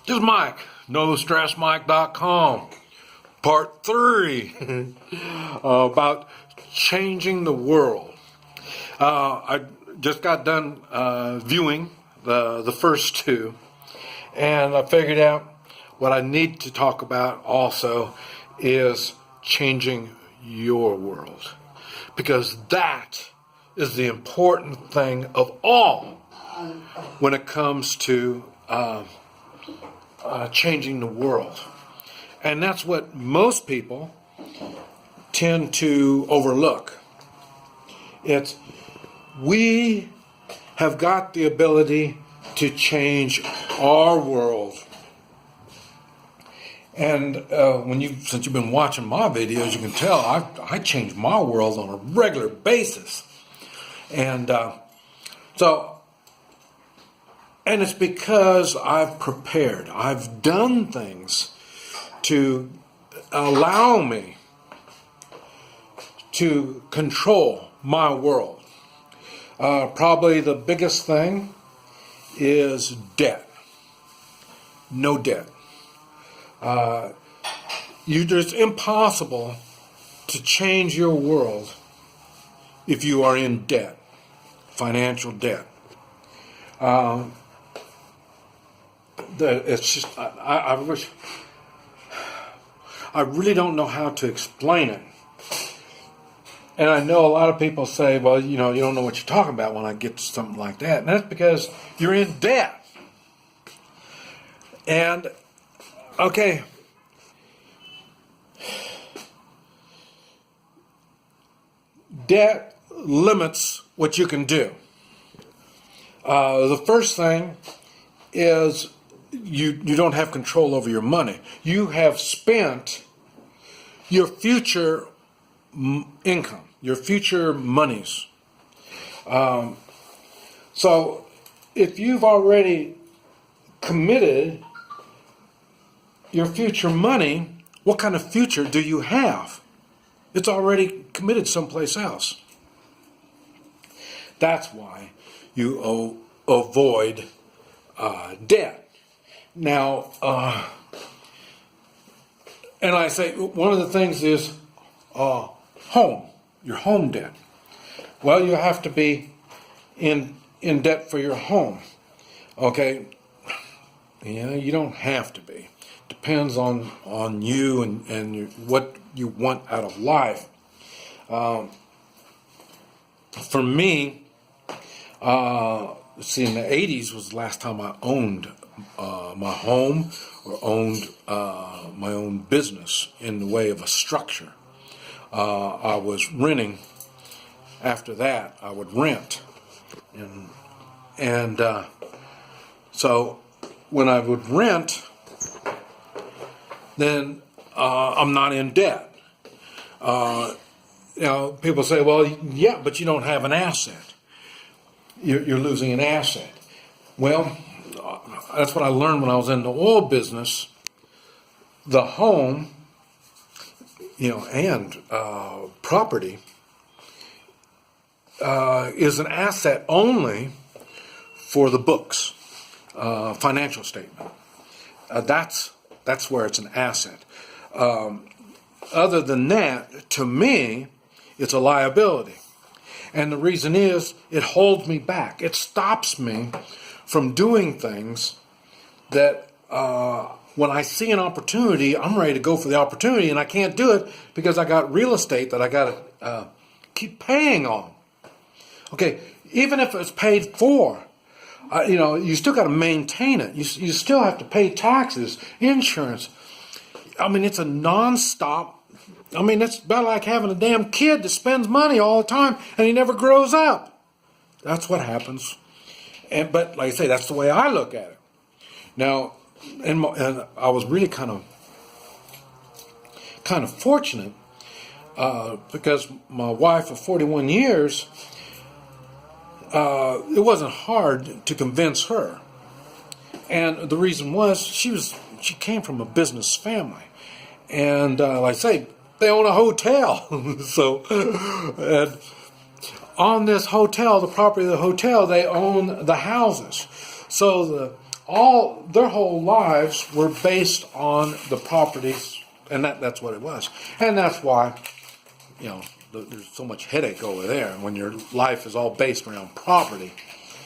This is Mike, NoStressMike.com, part 3, about changing the world. I just got done viewing the first two, and I figured out what I need to talk about also is changing your world, because that is the important thing of all when it comes to changing the world. And that's what most people tend to overlook. We have got the ability to change our world. And since you've been watching my videos, you can tell I change my world on a regular basis. And and it's because I've prepared. I've done things to allow me to control my world. Probably the biggest thing is debt. No debt. It's impossible to change your world if you are in debt, financial debt. It's just I really don't know how to explain it. And I know a lot of people say, well, you don't know what you're talking about when I get to something like that. And that's because you're in debt. And, okay, debt limits what you can do. The first thing is you don't have control over your money. You have spent your future income, your future monies. So if you've already committed your future money, what kind of future do you have? It's already committed someplace else. That's why you avoid debt. Now, and I say one of the things is home, your home debt. Well, you have to be in debt for your home. Okay, you don't have to be. Depends on you and what you want out of life. For me, in the 80s was the last time I owned my home or owned my own business in the way of a structure. I was renting. After that, I would rent. And so when I would rent, then I'm not in debt. People say, well, yeah, but you don't have an asset. You're losing an asset. Well, that's what I learned when I was in the oil business. The home, and property is an asset only for the books, financial statement. That's where it's an asset. Other than that, to me, it's a liability. And the reason is, it holds me back. It stops me from doing things that when I see an opportunity, I'm ready to go for the opportunity, and I can't do it because I got real estate that I got to keep paying on. Okay, even if it's paid for, you still got to maintain it. You still have to pay taxes, insurance. I mean, it's a nonstop. I mean, it's about like having a damn kid that spends money all the time and he never grows up. That's what happens. But like I say, that's the way I look at it. Now, and I was really kind of fortunate because my wife of 41 years, it wasn't hard to convince her. And the reason was she came from a business family. And like I say, they own a hotel. So, and on this hotel, the property of the hotel, they own the houses. So all their whole lives were based on the properties, and that's what it was. And that's why, there's so much headache over there. And when your life is all based around property,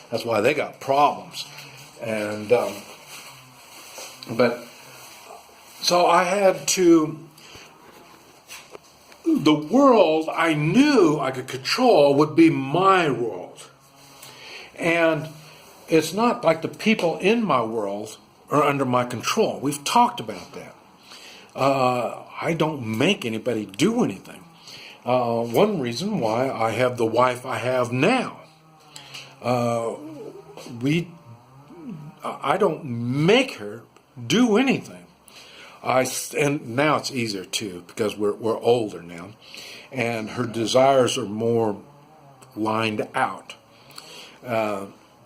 that's why they got problems. And but so I had to. The world I knew I could control would be my world. And it's not like the people in my world are under my control. We've talked about that. I don't make anybody do anything. One reason why I have the wife I have now. I don't make her do anything. And now it's easier too because we're older now, and her desires are more lined out,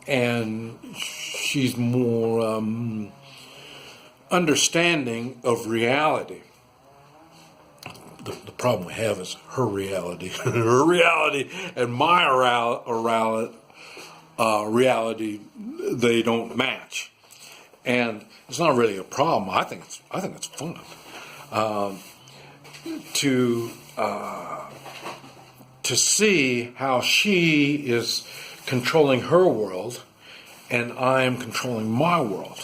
and she's more understanding of reality. The problem we have is her reality, and my reality, they don't match. And it's not really a problem. I think it's fun to see how she is controlling her world, and I am controlling my world.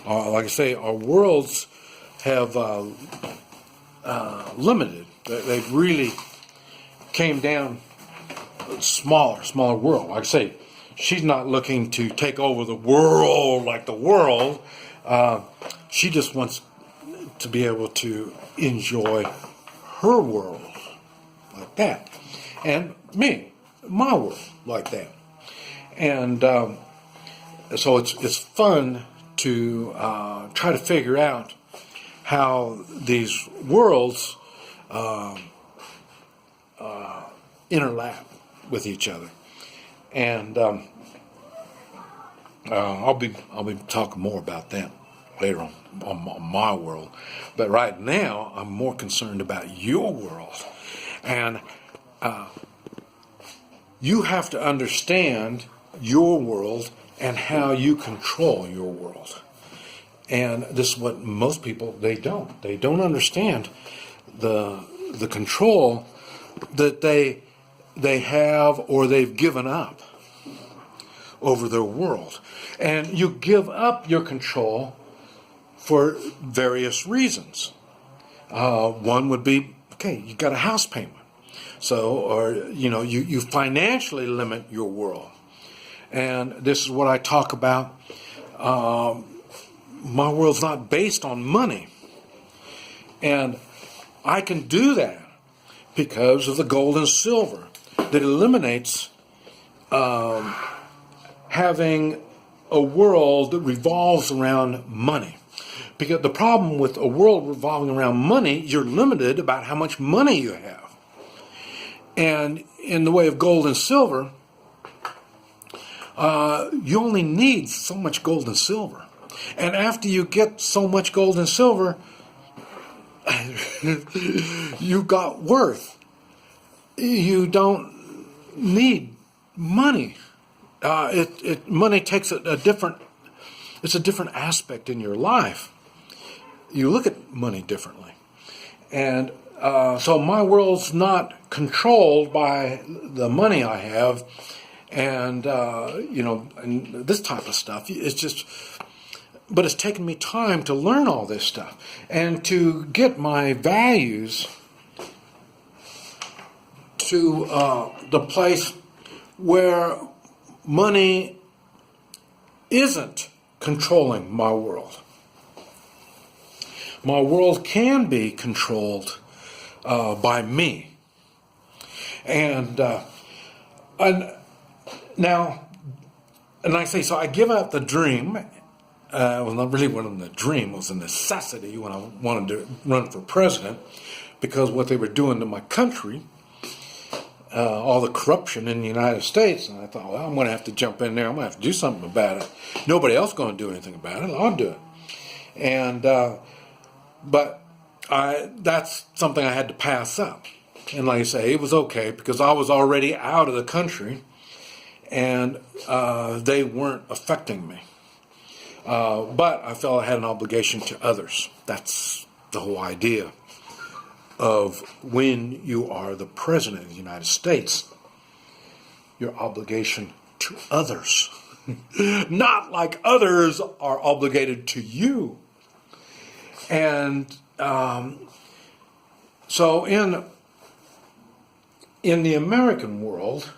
Like I say, our worlds have limited. They've really came down smaller world. Like I say, she's not looking to take over the world like the world. She just wants to be able to enjoy her world like that. And me, my world like that. And so it's fun to try to figure out how these worlds interlap with each other. And I'll be talking more about that later on my world. But right now, I'm more concerned about your world. And you have to understand your world and how you control your world. And this is what most people, they don't. They don't understand the control that they have or they've given up over their world. And you give up your control for various reasons. One would be, okay, you got a house payment. So, or, you financially limit your world. And this is what I talk about. My world's not based on money. And I can do that because of the gold and silver that eliminates having a world that revolves around money. Because the problem with a world revolving around money, you're limited about how much money you have. And in the way of gold and silver, you only need so much gold and silver. And after you get so much gold and silver, you got worth. You don't need money. Money takes a different aspect in your life. You look at money differently. And so my world's not controlled by the money I have and this type of stuff. It's just, but it's taken me time to learn all this stuff and to get my values to the place where money isn't controlling my world. My world can be controlled by me. And now, and I say, so I give up the dream. Well, not really wasn't a dream, it was a necessity when I wanted to run for president, because what they were doing to my country, all the corruption in the United States, and I thought, well, I'm going to have to jump in there. I'm going to have to do something about it. Nobody else going to do anything about it. I'll do it. And but that's something I had to pass up. And like I say, it was okay because I was already out of the country, and they weren't affecting me. But I felt I had an obligation to others. That's the whole idea of when you are the President of the United States, your obligation to others. Not like others are obligated to you. And so in the American world,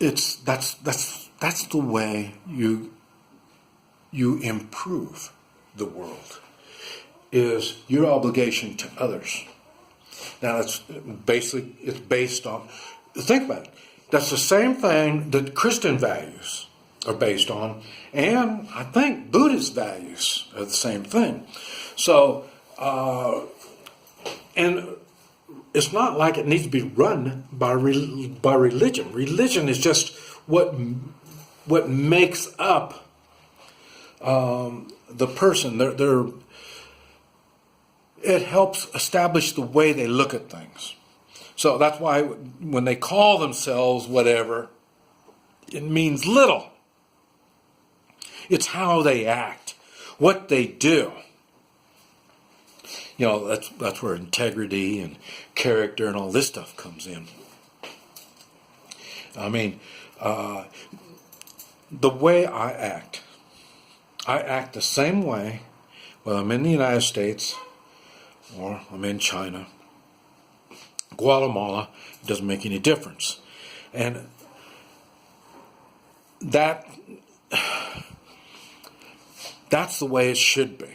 that's the way you improve the world, is your obligation to others. Now it's based on, think about it, that's the same thing that Christian values are based on, and I think Buddhist values are the same thing. So, and it's not like it needs to be run by religion. Religion is just what makes up the person. It helps establish the way they look at things. So that's why when they call themselves whatever, it means little. It's how they act, what they do. You know, that's where integrity and character and all this stuff comes in. I mean, the way I act the same way whether I'm in the United States or I'm in China, Guatemala. It doesn't make any difference. And that's the way it should be.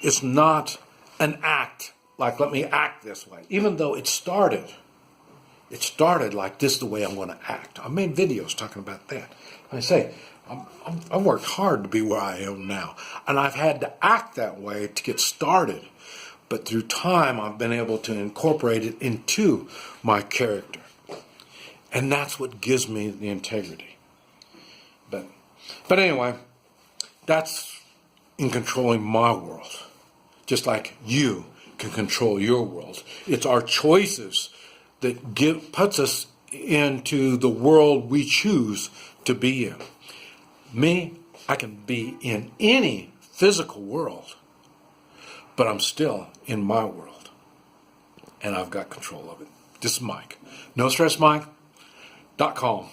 It's not an act, like let me act this way. Even though it started like this is the way I'm going to act. I made videos talking about that. I say, I've worked hard to be where I am now. And I've had to act that way to get started. But through time, I've been able to incorporate it into my character. And that's what gives me the integrity. But anyway, that's in controlling my world. Just like you can control your world. It's our choices that puts us into the world we choose to be in. Me, I can be in any physical world, but I'm still in my world, and I've got control of it. This is Mike. NoStressMike.com.